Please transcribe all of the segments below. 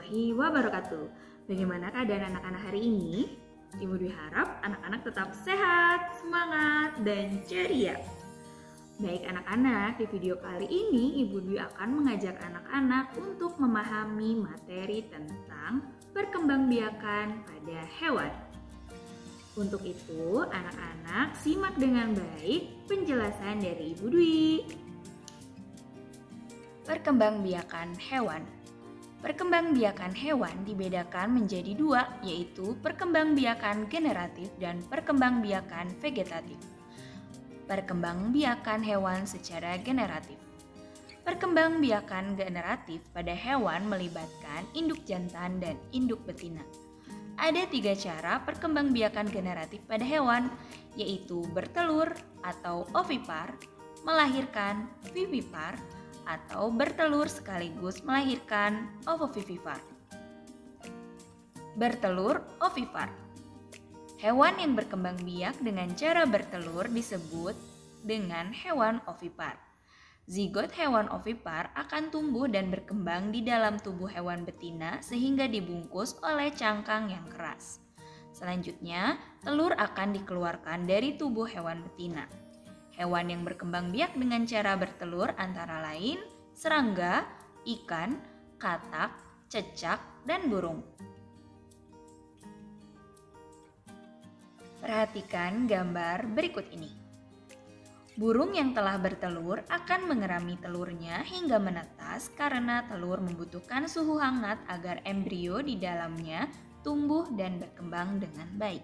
warahmatullahi wabarakatuh. Bagaimana keadaan anak-anak hari ini? Ibu Dwi harap anak-anak tetap sehat, semangat, dan ceria. Baik anak-anak, di video kali ini Ibu Dwi akan mengajak anak-anak untuk memahami materi tentang perkembangbiakan pada hewan. Untuk itu, anak-anak simak dengan baik penjelasan dari Ibu Dwi. Perkembangbiakan hewan. Perkembangbiakan hewan dibedakan menjadi dua, yaitu perkembangbiakan generatif dan perkembangbiakan vegetatif. Perkembangbiakan hewan secara generatif. Perkembangbiakan generatif pada hewan melibatkan induk jantan dan induk betina. Ada 3 cara perkembangbiakan generatif pada hewan, yaitu bertelur atau ovipar, melahirkan vivipar, atau bertelur sekaligus melahirkan ovovivipar. Bertelur ovipar. Hewan yang berkembang biak dengan cara bertelur disebut dengan hewan ovipar. Zigot hewan ovipar akan tumbuh dan berkembang di dalam tubuh hewan betina sehingga dibungkus oleh cangkang yang keras. Selanjutnya, telur akan dikeluarkan dari tubuh hewan betina. Hewan yang berkembang biak dengan cara bertelur antara lain serangga, ikan, katak, cecak, dan burung. Perhatikan gambar berikut ini. Burung yang telah bertelur akan mengerami telurnya hingga menetas karena telur membutuhkan suhu hangat agar embrio di dalamnya tumbuh dan berkembang dengan baik.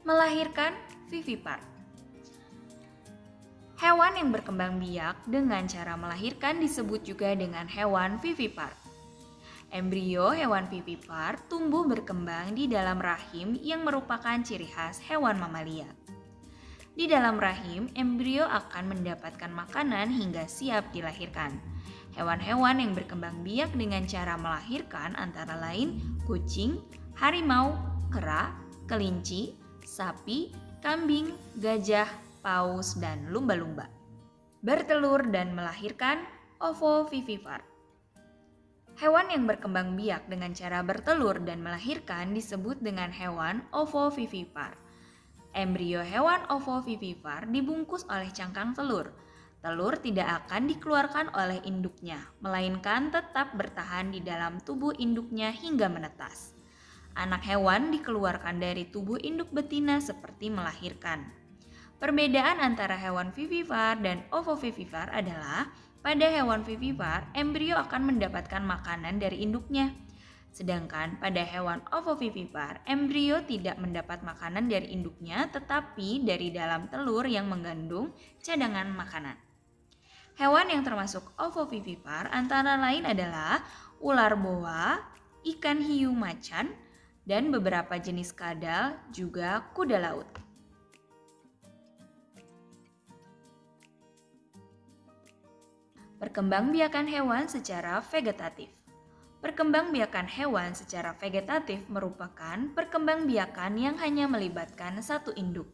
Melahirkan vivipar. Hewan yang berkembang biak dengan cara melahirkan disebut juga dengan hewan vivipar. Embrio hewan vivipar tumbuh berkembang di dalam rahim yang merupakan ciri khas hewan mamalia. Di dalam rahim, embrio akan mendapatkan makanan hingga siap dilahirkan. Hewan-hewan yang berkembang biak dengan cara melahirkan antara lain kucing, harimau, kera, kelinci, sapi, kambing, gajah, paus, dan lumba-lumba. Bertelur dan melahirkan ovovivipar. Hewan yang berkembang biak dengan cara bertelur dan melahirkan disebut dengan hewan ovovivipar. Embrio hewan ovovivipar dibungkus oleh cangkang telur. Telur tidak akan dikeluarkan oleh induknya, melainkan tetap bertahan di dalam tubuh induknya hingga menetas. Anak hewan dikeluarkan dari tubuh induk betina seperti melahirkan. Perbedaan antara hewan vivipar dan ovovivipar adalah pada hewan vivipar, embrio akan mendapatkan makanan dari induknya. Sedangkan pada hewan ovovivipar, embrio tidak mendapat makanan dari induknya tetapi dari dalam telur yang mengandung cadangan makanan. Hewan yang termasuk ovovivipar antara lain adalah ular boa, ikan hiu macan, dan beberapa jenis kadal juga kuda laut. Perkembangbiakan hewan secara vegetatif. Perkembangbiakan hewan secara vegetatif merupakan perkembangbiakan yang hanya melibatkan satu induk.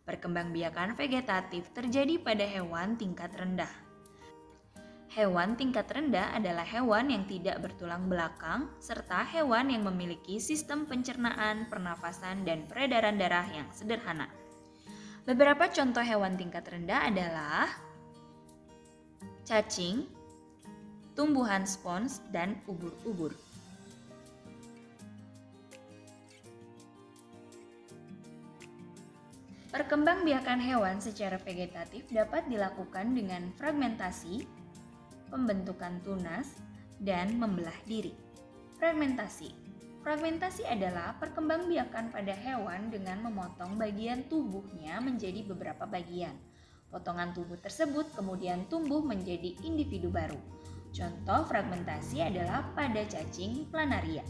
Perkembangbiakan vegetatif terjadi pada hewan tingkat rendah. Hewan tingkat rendah adalah hewan yang tidak bertulang belakang serta hewan yang memiliki sistem pencernaan, pernafasan, dan peredaran darah yang sederhana. Beberapa contoh hewan tingkat rendah adalah cacing, tumbuhan spons, dan ubur-ubur. Perkembangbiakan hewan secara vegetatif dapat dilakukan dengan fragmentasi, pembentukan tunas, dan membelah diri. Fragmentasi. Fragmentasi adalah perkembangbiakan pada hewan dengan memotong bagian tubuhnya menjadi beberapa bagian. Potongan tubuh tersebut kemudian tumbuh menjadi individu baru. Contoh fragmentasi adalah pada cacing planaria.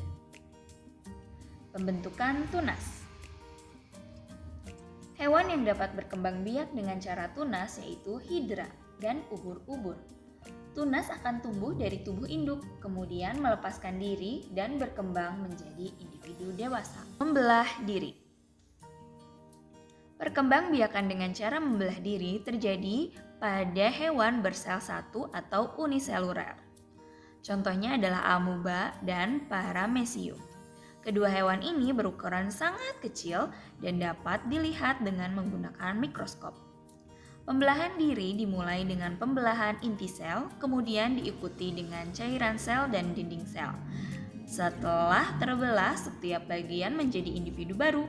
Pembentukan tunas. Hewan yang dapat berkembang biak dengan cara tunas yaitu hidra dan ubur-ubur. Tunas akan tumbuh dari tubuh induk, kemudian melepaskan diri dan berkembang menjadi individu dewasa. Membelah diri. Perkembangbiakan dengan cara membelah diri terjadi pada hewan bersel satu atau uniseluler. Contohnya adalah amuba dan paramecium. Kedua hewan ini berukuran sangat kecil dan dapat dilihat dengan menggunakan mikroskop. Pembelahan diri dimulai dengan pembelahan inti sel, kemudian diikuti dengan cairan sel dan dinding sel. Setelah terbelah, setiap bagian menjadi individu baru.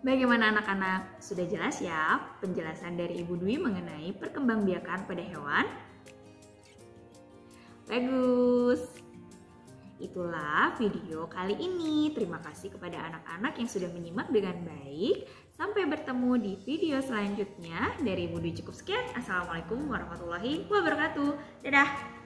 Bagaimana anak-anak? Sudah jelas ya penjelasan dari Ibu Dwi mengenai perkembangbiakan pada hewan? Bagus! Itulah video kali ini. Terima kasih kepada anak-anak yang sudah menyimak dengan baik. Sampai bertemu di video selanjutnya. Dari Ibu Dwi cukup sekian. Assalamualaikum warahmatullahi wabarakatuh. Dadah!